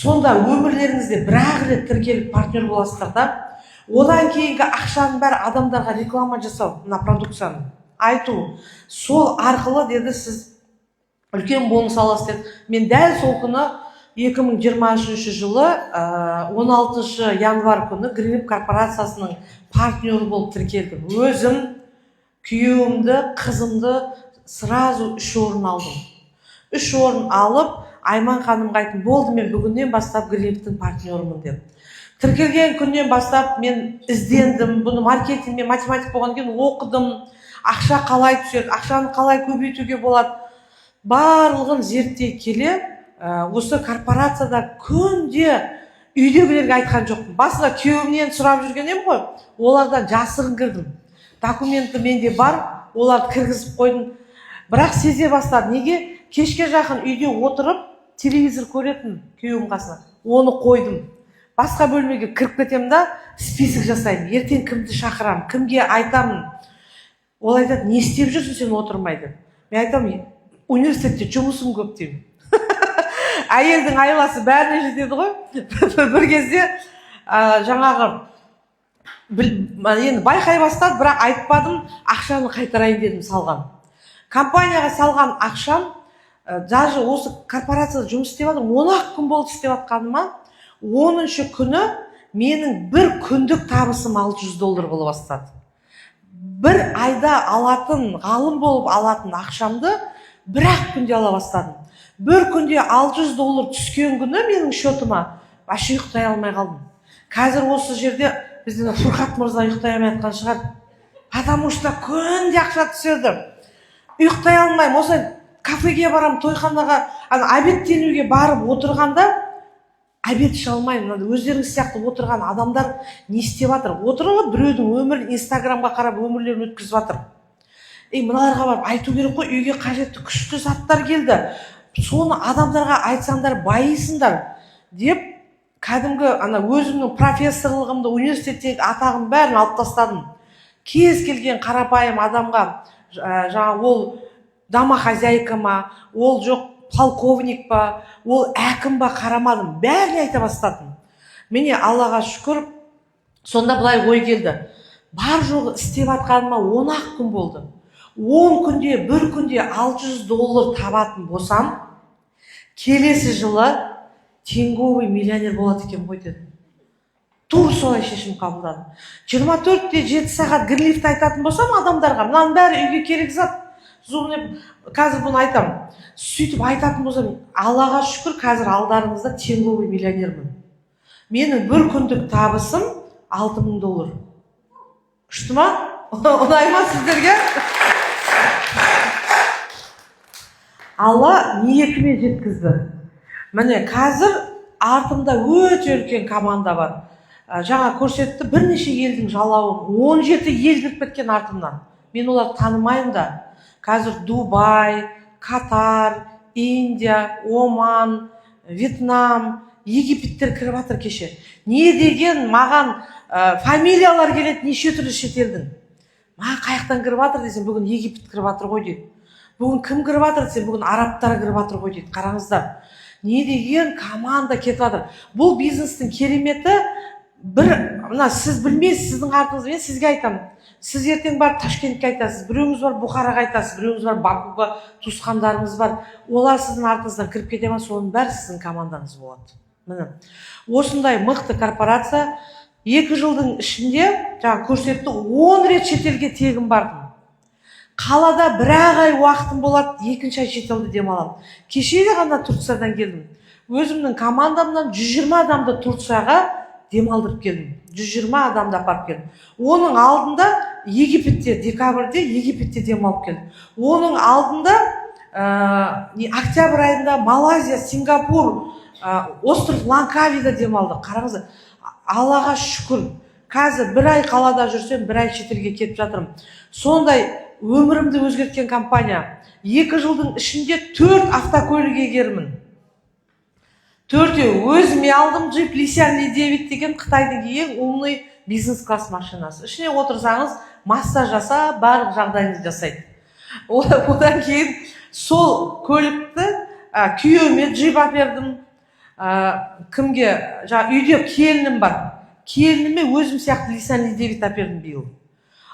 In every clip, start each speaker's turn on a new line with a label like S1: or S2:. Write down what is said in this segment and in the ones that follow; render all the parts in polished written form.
S1: сонда өмірлеріңізде бір-ақ рет тіркеліп партнер боласыздар да, одан кейінгі ақшаның бәрі адамдарға реклама жасау, мына продукцияны айту, сол арқылы деді сіз үлкен бонус аласыз деді. Мен дәл сол күні 2023 жылы 16 январь күні Гринлиф корпорациясының партнері болып тіркелдім. Өзім, күйеуімді, қызымды сразу 3 орын алдым. 3 орын алып, Айман ханымға айттым, болды, мен бүгіннен бастап Гринлифтің партнерімін деп. Тіркелген күннен бастап мен іздендім, бұны маркетинг мен математик болған кейін оқыдым, ақша қалай түседі, ақшаны қалай көбейтуге болады, барлығын зерттей келе, осы корпорацияда күнде үйдегілерге айтқан жоқпын. Басында күйеуімнен сұрап жүрген едім ғой, олардан жасырын кірдім. Документі менде бар, оларды кіргізіп қойдым. Бірақ сезе бастады. Неге? Кешке жақын үйде отырып, телевизор көретін күйеуім қасына. Оны қойдым. Басқа бөлмеге кіріп кетемін да, список жасаймын. Ертең кімді шақырамын, кімге айтамын. Ол айтады, не істеп жүрсің сен отырмай деп. Мен айтамын, университетте жұмысым көп деймін. Әйелдің айласы бәріне жетеді ғой. Бір кезде жаңағы енді байқай бастады, бірақ айтпадым, ақшаны қайтарайын дедім салған. Компанияға салған ақшам, даже осы корпорацияда жұмыс істеп жатырмын, 10 күн болды істеп жатқаныма, 10-шы күні менің бір күндік табысым $600 бола бастады. Бір айда алатын, ғалым болып алатын ақшамды бір-ақ күнде ала бастадым. Бір күнде $600 түскен күні менің шотыма вообще ұйықтай алмай қалдым. Қазір осы жерде біздің Фурқат мырза ұйықтай алмай жатқан шығар. Потому что күнде ақша түседі. Ұйықтай алмаймын. Осы кафеге барам, тойханаға, обедтенуге барып отырғанда обед іше алмаймын. Өздеріңіз сияқты отырған адамдар не істеп жатыр? Отырып біреудің өмірін инстаграмға қарап өмірлерін өткізіп жатыр. Мыналарға барып айту керек қой, үйге қажетті күшті заттар келді. Соны адамдарға айтсаңдар байисыңдар деп, кәдімгі өзімнің профессорлығымды, университеттегі атағым бәрін алып тастадым. Кез келген қарапайым адамға, жаңа ол домохозяйка ма, ол жоқ полковник па, ол әкім ба қарамадым, бәріне айта бастадым. Міне Аллаға шүкір, сонда былай ой келді. Бар жоғы істеп атқаныма 10 күн болды. 10 күнде, бір күнде $600 табатын болсам, келесі жылы тенговый миллионер болады екен ғой дедім. Тур солай шешім қабылдадым. 24-те 7 сағат Гринлифті айтатын болсам адамдарға, мынаның бәрі үйге керек зат. Қазір бұны айтамын. Сөйтіп айтатын болсам, Аллаға шүкір, қазір алдарыңызда тенговый миллионермін. Менің бір күндік табысым $6,000. Күшті ма? Ұнай ма сіздерге? Алла ниетіме жеткізді. Міне қазір артымда өте үлкен команда бар. Жаңа көрсетті, бірнеше елдің жалауы, 17 ел кіріп кеткен артымнан. Мен оларды танымаймын да. Қазір Дубай, Катар, Индия, Оман, Вьетнам, Египеттер кіріп жатыр кеше. Не деген маған фамилиялар келеді неше түрлі шетелдің. Маған қаяқтан кіріп жатыр десем, бүгін Египет кіріп жатыр ғой дейді. Бүгін кім кіріп жатыр десем, бүгін арабтар кіріп жатыр ғой дейді. Қараңыздар. Не деген команда кетіп жатыр. Бұл бизнестің кереметі сіз білмейсіз, сіздің артыңызда, мен сізге айтамын. Сіз ертең бар Ташкентке айтасыз, біреуіңіз бар Бұхараға айтасыз, біреуіңіз бар Бакуға, туысқандарыңыз бар. Олар сіздің артыңыздан кіріп кете ма, соның бәрі сіздің командаңыз болады. Міне. Осындай мықты корпорация 2 жылдың ішінде, жаңа көрсетті, 10 рет шетелге тегін бардым. Қалада бір-ақ ай уақытым болады, 2-ші ай шетелде демаламын. Кеше ғана Турциядан келдім. Өзімнің командамнан 120 адамды Турцияға демалдырып келдім. 120 адамды апарып келдім. Оның алдында Египетте, декабрьде Египетте демалып келдім. Оның алдында октябрь айында Малайзия, Сингапур, остров Ланкавида демалды. Қараңыздар, Аллаға шүкір. Қазір бір ай қалада жүрсем, бір ай шетелге кетіп жатырмын. Сондай өмірімді өзгерткен компания. 2 жылдың ішінде 4 автокөлік егерімін. 4-еу өзіме алдым, Jeep Lysian 9 деген Қытайдың ең умный бизнес-класс машинасы. Ішіне отырсаңыз, массаж жаса, барлық жағдайыңызды жасайды. Одан кейін сол көлікті күйеуіме Jeep әпердім. кімге жаңағы үйде келінім бар, келініме өзім сияқты Лисан Лидевит әпердім биыл.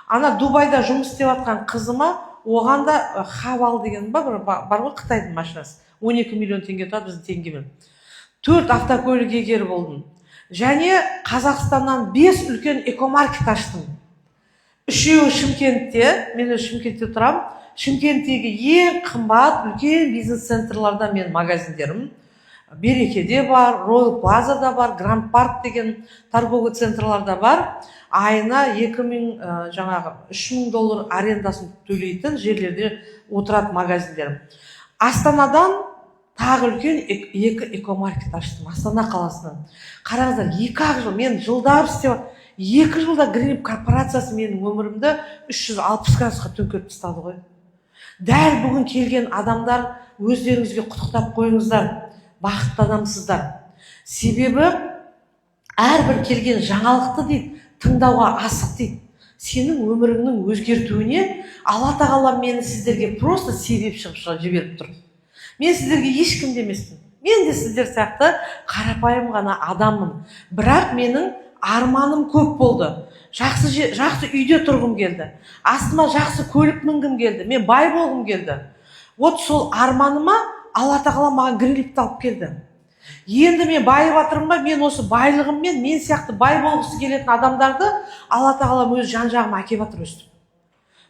S1: Ана Дубайда жұмыс істеп жатқан қызыма, оған да Хавал деген бар ғой, Қытайдың машинасы, 12 миллион теңге тұрады біздің теңгемен. 4 автокөлік егері болдым. Және Қазақстаннан 5 үлкен экомаркет аштым. Үшеуі Шымкентте, мен Шымкентте тұрам. Шымкенттегі ең қымбат үлкен бизнес-центрларда мен магазиндерім. Берекеде бар, Ройл Плазада бар, Гранд Парк деген торговый центрларда бар. Айына 3000 доллар арендасын төлейтін жерлерде отырады магазиндерім. Астанадан тағы үлкен 2 экомаркет аштым, Астана қаласынан. Қараңыздар, 2 жыл, мен жылдар істеп, 2 жылда Гринп корпорациясы менің өмірімді 360 градусқа төңкеріп тастады ғой. Дәл бүгін келген адамдар, өздеріңізге құттықтап қойыңыздар, бақытты адамсыздар. Себебі әрбір келген жаңалықты дейді, тыңдауға асық дейді. Сенің өміріңнің өзгертуіне Алла тағала мені сіздерге просто себепші жіберіп тұр. Мен сіздерге ешкім демеспін. Мен де сіздер сияқты қарапайым ғана адаммын. Бірақ менің арманым көп болды. Жақсы үйде тұрғым келді. Астыма жақсы көлік мінгім келді. Мен бай болғым келді. Вот сол арманыма Алла тағала маған Гринлипті алып келді. Енді мен байып жатырмын ба, мен осы байлығыммен мен сияқты бай болғысы келетін адамдарды Алла тағала өз жан-жағыма әкеп жатыр өстіп.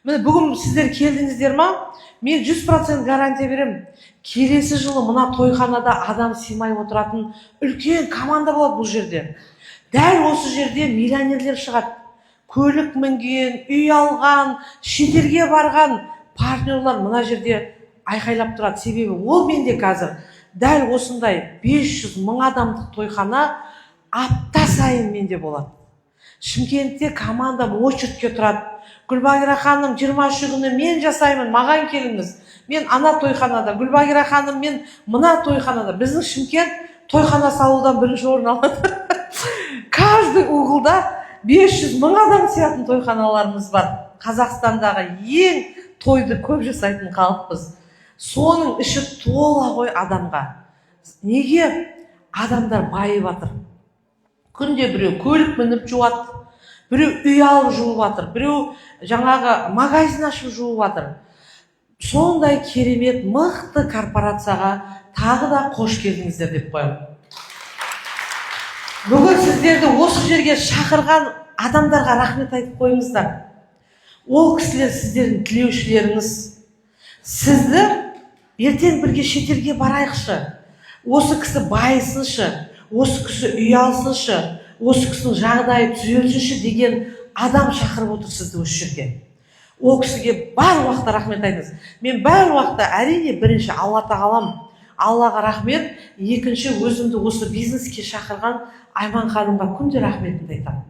S1: Міне бүгін сіздер келдіңіздер ма? Мен 100% гарантия беремін. Келесі жылы мына тойханада адам сыймай отыратын үлкен команда болады бұл жерде. Дәл осы жерде миллионерлер шығады. Көлік мінген, үй алған, шетелге барған партнерлар мына жерде айқайлап тұрады. Себебі ол менде қазір дәл осындай 500 адамдық тойхана апта сайын менде болады. Шымкентте командам очередке тұрады. Гүлбагира ханым, 23 күні мен жасаймын, маған келіңіз. Мен ана тойханада, Гүлбагира ханым, мен мына тойханада. Біздің Шымкент тойхана салудан бірінші орын алады. Каждый углда 500 адам сиятын тойханаларымыз бар. Қазақстандағы ең тойды көп жасайтын халықпыз. Соның іші тола ғой адамға. Неге адамдар байып жатыр? Күнде біреу көлік мініп жуады, біреу үй алып жуып жатыр, біреу жаңағы магазин ашып жуып жатыр. Сондай керемет мықты корпорацияға тағы да қош келдіңіздер деп қоямын. Бүгін сіздерді осы жерге шақырған адамдарға рахмет айтып қойыңыздар. Ол кісілер сіздердің тілеушілеріңіз. Сізді ертең бірге шетелге барайықшы. Осы кісі байысыншы, осы кісі үй алсыншы, осы кісінің жағдайы түзелсінші деген адам шақырып отыр сізді осы жерге. Ол кісіге бар уақытта рахмет айтыңыз. Мен бар уақытта әрине бірінші Алла тағалам, Аллаға рахмет, екінші өзімді осы бизнеске шақырған Айман ханымға күнде рахметімді айтамын.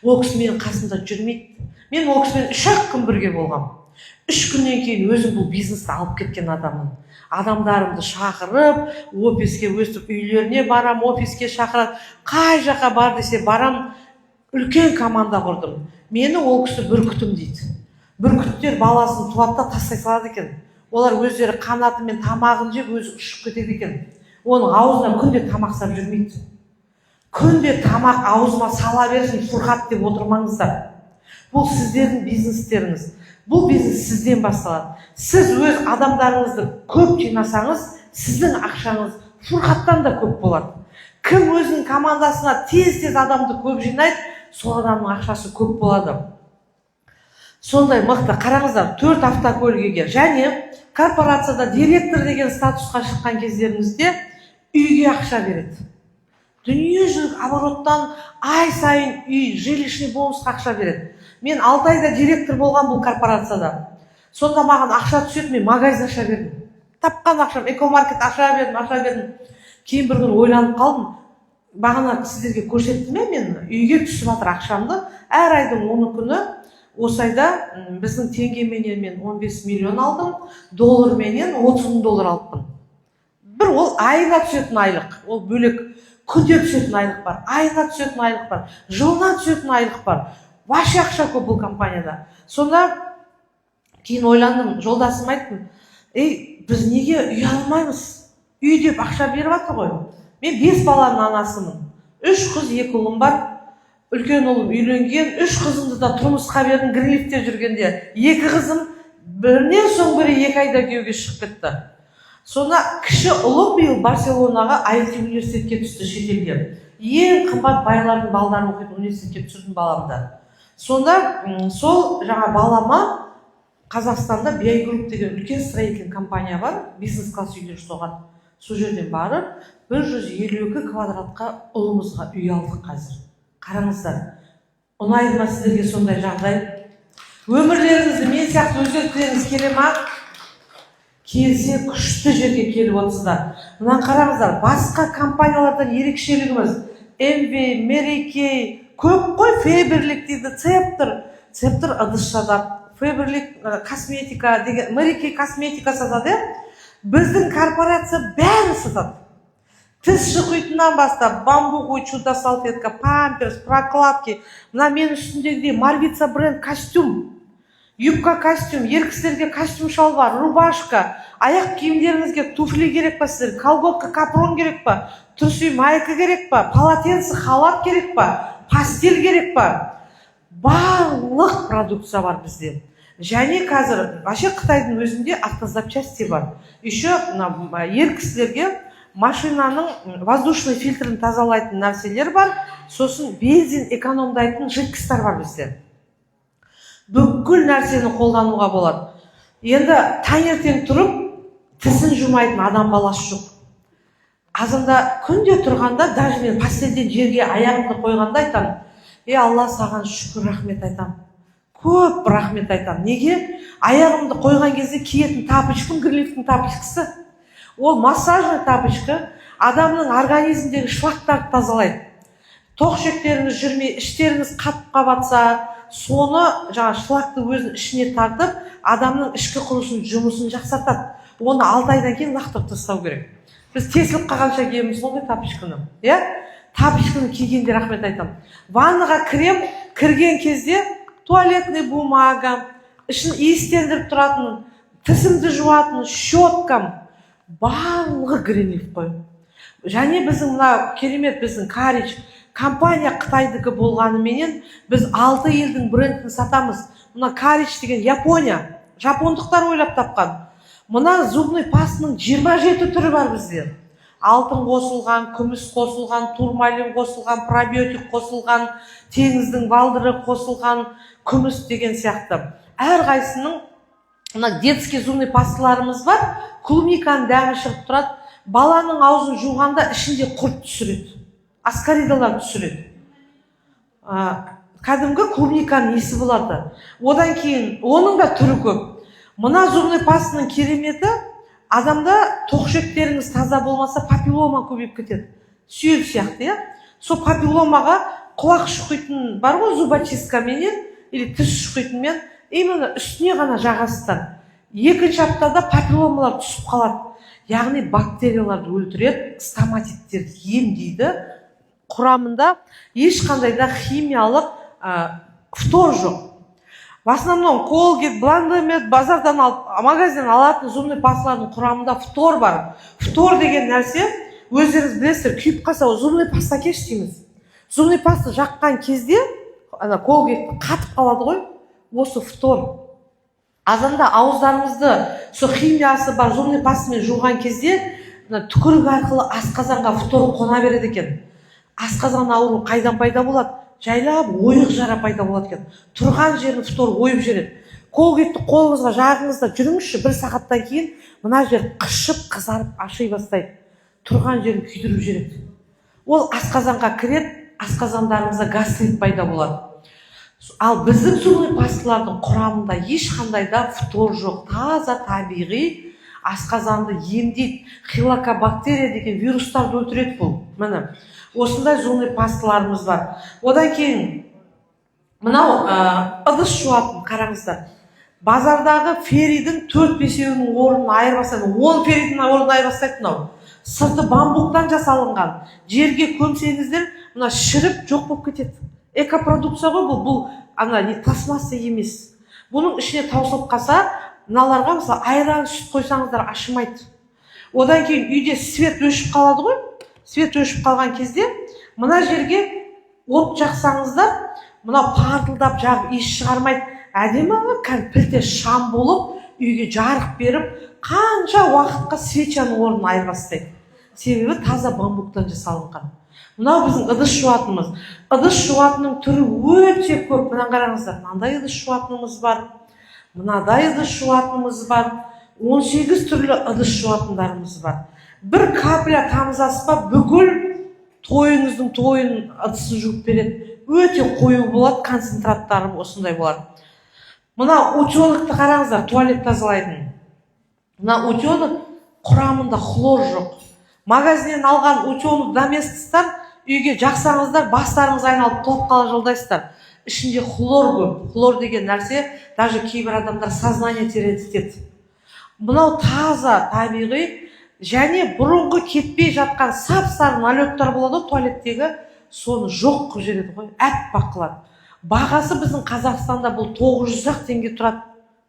S1: Ол кісі менің қасымда жүрмейді. Мен ол кісімен 3 күн бірге болғам. 3 күннен кейін өзім бұл бизнесті алып кеткен адаммын. Адамдарымды шақырып, офиске өстіп үйлеріне барам, офиске шақырып, қай жаққа бар десе барам, үлкен команда құрдым. Мені ол кісі бүркітім дейді. Бүркіттер баласын туатта тастай салады екен. Олар өздері қанаты мен тамағын жеп өзі ұшып кетеді екен. Оның аузына күнде тамақсап жүрмейді. Күнде тамақ аузыма сала берсін, Фурхат деп отырмаңыздар. Бұл сіздердің бизнестеріңіз. Бұл бизнес сізден басталады. Сіз өз адамдарыңызды көп жинасаңыз, сіздің ақшаңыз Фурхаттан да көп болады. Кім өзінің командасына тез-тез адамды көп жинайды, сол адамның ақшасы көп болады. Сондай мықты. Қараңыздар, 4 автокөліге. Және корпорацияда директор деген статусқа шыққан кездеріңізде үйге ақша береді. Дүниежүзілік обороттан ай сайын үй, жилищный бонусқа ақша береді. Мен 6 айда директор болған бұл корпорацияда. Сонда маған ақша түседі, мен магазин аша бердім. Тапқан ақшам, экомаркет аша бердім. Кейін бір күн ойланып қалдым. Бағана сіздерге көрсеттім мен үйге түсіп жатыр ақшамды. Әр айдың 10 күні осы айда біздің теңгеменен мен 15 миллион алдым, долларменен 30 доллар алыппын. Бір ол айына түсетін айлық, ол бөлек. Күнде түсетін айлық бар, айына түсетін айлық бар, жылына түсетін айлық бар. Вообще ақша көп бұл компанияда. Сонда кейін ойландым, жолдасым айттым, біз неге үй алмаймыз? Үй деп ақша беріп жатыр ғой. Мен 5 баланың анасымын. 3 қыз 2 ұлым бар. Үлкен ұлым үйленген, 3 қызымды да тұрмысқа бердім, Гринлифте жүргенде. 2 қызым бірінен соң бірі 2 айда күйеуге шығып кетті. Сонда кіші ұлым биыл Барселонаға IIT университетке түсті, шетелге. Ең қымбат байлардың балдары оқитын университетке түсірдім баламды. Сонда сол жаңа балама Қазақстанда BI Group деген үлкен строительный компания бар, бизнес-класс үйлер соған. Сол жерден барып 152 квадратқа ұлымызға үй алдық қазір. Қараңыздар, ұнайды ма сіздерге сондай жағдай? Өмірлеріңізді мен сияқты өзгерткілеріңіз келе ма? Келсе күшті жерге келіп отырсыздар. Мына қараңыздар, басқа компаниялардан ерекшелігіміз MV, Мерекей, көп қой, Фейберлик дейді, Цептер ыдыс жазады, Фейберлик косметика деген, Мерекей косметика сатады. Біздің корпорация бәрін сатады. Тіс шұқитыннан бастап, бамбук, чудо салфетка, памперс, прокладки. Мына мен үстіндегідей Марвица бренд костюм. Юбка костюм, ер кісілерге костюм шалбар, рубашка, аяқ киімдеріңізге туфли керек па сіздер, колготка, капрон керек па, трусой майка керек па, полотенце, халат керек па, пастель керек па. Барлық продукция бар бізде. Және қазір вообще Қытайдың өзінде автозапчасти бар. Еще ер кісілерге машинаның воздушный фильтрін тазалайтын нәрселер бар, сосын бензин экономдайтын жидкостьтар бар бізде. Бүкіл нәрсені қолдануға болады. Енді таңертең тұрып, тісін жумайтын адам баласы жоқ. Азында күнде тұрғанда, даже мен постельден жерге аяғымды қойғанда айтам, Алла саған шүкір, рахмет айтам. Көп рахмет айтам. Неге? Аяғымды қойған кезде киетін тапочкам Гринлифтің тапочкасы. Ол массажный тапочка адамның организмдегі шлактарды тазалайды. Тоқшектеріңіз жүрмей, іштеріңіз қатып батса, соны жаңа шлакты өзінің ішіне тартып, адамның ішкі құрылысының жұмысын жақсартады. Оны 6 айдан кейін лақтырып тастау керек. Біз тесіліп қалғанша киеміз ғой тапочканы. Тапочканы кигенде рахмет айтам. Ваннаға кірген кезде туалетный бумага, ішін иістендіріп тұратын, тісімді жуатын, щеткам, барлығы Гринлиф қой. Және біздің мына керемет біздің Карич компания Қытайдікі болғаныменен біз 6 елдің брендін сатамыз. Мына Карич деген Япония, жапондықтар ойлап тапқан. Мына зубный пастының 27 түрі бар бізде. Алтын қосылған, күміс қосылған, турмалин қосылған, пробиотик қосылған, теңіздің балдыры қосылған, күміс деген сияқты. Әр қайсының мына детский зубный пасталарымыз бар, клубниканың дәмі шығып тұрады. Баланың аузын жуғанда ішінде құрт түсіреді, аскаридалар түсіреді. Кәдімгі клубниканың иісі болады. Одан кейін оның да түрі көп. Мына зубный пастаның кереметі, адамда тоқшектеріңіз таза болмаса папиллома көбейіп кетеді. Сүйел сияқты, Сол папилломаға құлақ шұқитын бар ғой зубочисткаменен или тіс шұқитынмен, именно үстіне ғана жағасыздар. 2-ші аптада папилломалар түсіп қалады. Яғни бактерияларды өлтіреді, стоматиттерді емдейді. Құрамында ешқандай да химиялық фтор жоқ. В основном Colgate, Blandomet, базардан алып, магазиннен алатын зубный пасталардың құрамында фтор бар. Фтор деген нәрсе, өздеріңіз білесіздер, күйіп қалса, зубный паста кеш дейміз. Зубный паста жаққан кезде, Colgate қатып қалады ғой, осы фтор. Азанда ауыздарыңызды со химиясы бар зубный пастамен жуған кезде, түкірік арқылы асқазанға фтор қона береді екен. Асқазан ауру қайдан пайда болады? Жайлап ойық жара пайда болады екен. Тұрған жерін фтор ойып жереді. Colgate'ті қолыңызға жағыңызда жүріңізші, 1 сағаттан кейін мына жер қышып, қызарып, аши бастайды. Тұрған жерін күйдіріп жереді. Ол асқазанға кіреді, асқазандарыңызда гастрит пайда болады. Ал біздің зубный пасталардың құрамында ешқандай да фтор жоқ, таза табиғи, асқазанды емдейді. Хилокобактерия деген вирустарды өлтіреді бұл. Міне, осындай зубный пасталарымыз бар. Одан кейін мынау ыдыс жуатын қараңыздар. Базардағы феридің 4-5-інің орнын айырбастайды. 10 феридің орнын айырбастайды мынау. Сырты бамбуктан жасалынған. Жерге көмсеңіздер, мына шіріп жоқ болып кетеді. Экопродукция ғой бұл пластмасса емес. Бұның ішіне таусылып қалса, мыналарға мысалы айран сүт қойсаңыздар ашымайды. Одан кейін үйде свет өшіп қалады ғой. свет өшіп қалған кезде мына жерге от жақсаңыздар, мына партылдап жағып иіс шығармайды, әдемі пілте шам болып үйге жарық беріп, қанша уақытқа свечаның орнын айырбастайды. Себебі таза бамбуктан жасалынған. Мынау біздің ыдыс жуатынымыз. Ыдыс жуатының түрі өте көп. Мына қараңыздар, мынандай ыдыс жуатынымыз бар, мынадай ыдыс жуатынымыз бар, 18 түрлі ыдыс жуатындарымыз бар. Бір капля тамызаспа бүкіл тойыңыздың тойын ыдысын жуып береді. Өте қою болады, концентраттары осындай болады. Мына утенокты қараңыздар, туалет тазалайтын. Мына утенок құрамында хлор жоқ. Магазиннен алған утенок доместостар үйге жақсаңыздар, бастарыңыз айналып топқалы жолдайсыздар. Ішінде хлор көп. Хлор деген нәрсе даже кейбір адамдар сознание терет. Мынау таза, табиғи, және бұрынғы кетпей жатқан сап-сары налеттер болады туалеттегі, соны жоқ қылып жібереді ғой, әппақ қылады. Бағасы біздің Қазақстанда бұл 900 теңге тұрады.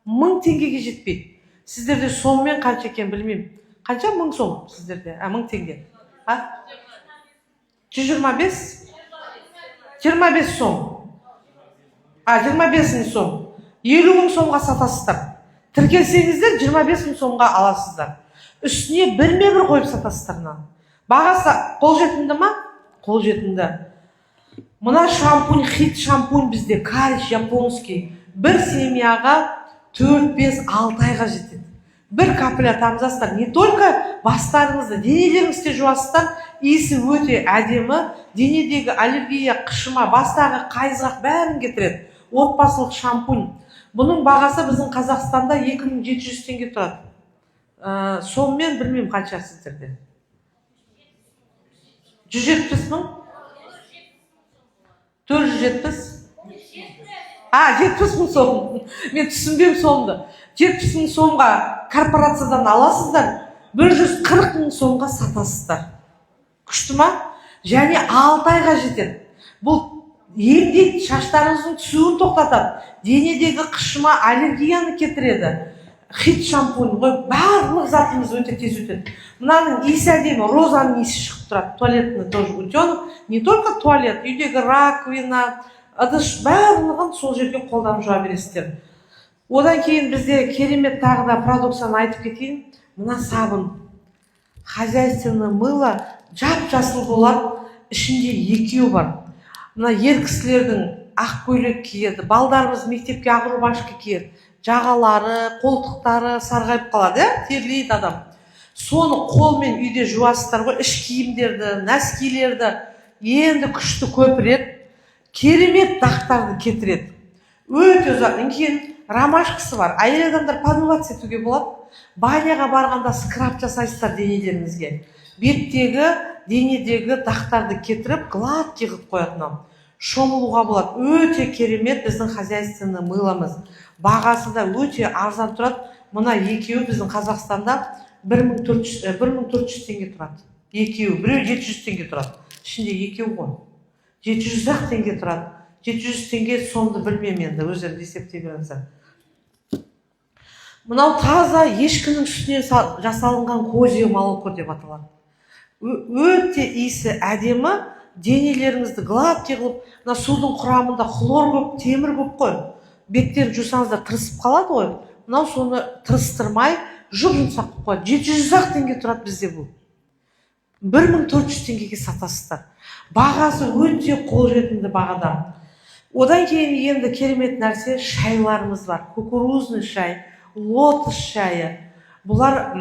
S1: 1000 теңгеге жетпейді. Сіздерде соммен қанша екен білмеймін. Қанша 1000 сом сіздерде? 1000 теңге. 125? 25 сом. 25 сом. 50 000 сомға сатасыздар. Тіркелсеңіздер 25 000 сомға аласыздар. Үстіне бірме-бір қойып сатасыздар. Бағасы қолжетімді ма? Қолжетімді. Мына шампунь, хит шампунь бізде кариш японский. Бір семьяға 4-5-6 айға жетеді. Бір капля тамызасыздар. Не только бастарыңызды, денелеріңізді жуасыздар, иісі өте әдемі, денедегі аллергия, қышыма, бастағы қайызғақ бәрін кетіреді. Отбасылық шампунь. Бұның бағасы біздің Қазақстанда 2700 теңге тұрады. Сонымен білмеймін қанша сіздерде. 170 000? 470? 70 000 сом. Мен түсінбем сомды. 70 000 сомға корпорациядан аласыздар, 140 000 сомға сатасыздар. Күшті ма? Және 6 айға жетеді. Бұл емдейді, шаштарыңыздың түсуін тоқтатады, денедегі қышыма, аллергияны кетіреді. Хит шампунь ғой, барлық затымыз өте тез өтеді. Мынаның иісі әдемі, розаның иісі шығып тұрады. Туалетный тоже утенок. Не только туалет, үйдегі раковина, ыдыс барлығын сол жерге қолданып жуа бересіздер. Одан кейін бізде керемет тағы да продукцияны айтып кетейін. Мына сабын. Хозяйственное мыло жап-жасыл болады, ішінде екеуі бар. Мына ер кісілердің ақ көйлек киеді, балдарымыз мектепке ақ рубашка киеді. Жағалары, қолтықтары сарғайып қалады, терлейді адам. Соны қолмен үйде жуасыздар ғой, іш киімдерді, нәскилерді енді күшті көпіреді, керемет дақтарды кетіреді. Өте ұзақ. Кейін ромашкасы бар. Әйел адамдар помываться етуге болады. Баняға барғанда скраб жасайсыздар денелеріңізге. Беттегі, денедегі дақтарды кетіріп, гладкий қылып қоятын. Шомылуға болады. Өте керемет біздің хозяйственный мыломыз. Бағасы да өте арзан тұрады. Мына екеуі біздің Қазақстанда 1400 теңге тұрады. Екеуі, біреу 700 теңге тұрады. Ішінде екеуі ғой. 700 теңге тұрады. 700 теңге сомды білмеймін енді, өздеріңіз есептей беріңіздер. Мынау таза ешкінің сүтінен жасалынған козье молоко деп аталады. Өте иісі әдемі, денелеріңізді гладкий қылып, мына судың құрамында хлор көп, темір көп қой. Беттер жусаңызда тырысып қалады ғой. Мынау соны тырыстырмай, жұп-жұмсақ қылып қойды. 700 теңге тұрады бізде бұл. 1400 теңгеге сатасыздар. Бағасы өте қолжетімді бағада. Одан кейін енді керемет нәрсе шайларымыз бар. Кукурузный шай, лотос шайы. Бұлар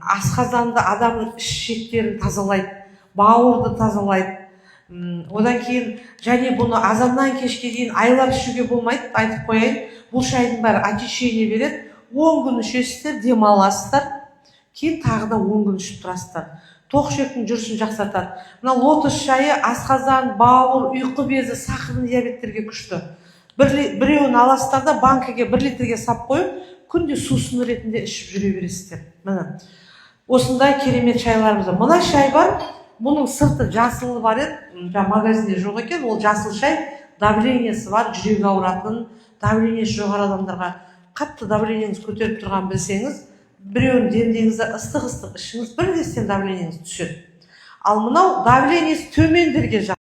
S1: асқазанды адамның ішектерін тазалайды, бауырды тазалайды. Одан кейін және бұны азаннан кешке дейін айлап ішуге болмайды, айтып қояйын. Бұл шайдың бәрі очищение береді. 10 күн ішесіздер, демаласыздар. Кейін тағы да 10 күн ішіп тұрасыздар. Тоқ ішектің жүрісін жақсартады. Мына лотос шайы асқазан, бауыр, ұйқы безі, сахарный диабеттерге күшті. Біреуін аласыздар да банкіге 1 литрге сап қойып, күнде сусын ретінде ішіп жүре бересіздер. Міне. Осындай керемет шайларымыз бар. Мына шай бар. Бұның сырты жасылы бар еді, магазинде жоқ екен. Ол жасыл шай, давлениесі бар, жүрегі ауыратын, давлениесі жоғары адамдарға қатты давлениеңіз көтеріп тұрған білсеңіз, біреуін демдеңізді ыстық-ыстық ішіңіз, бір кезден давлениеңіз түседі. ал мынау давлениесі төмендерге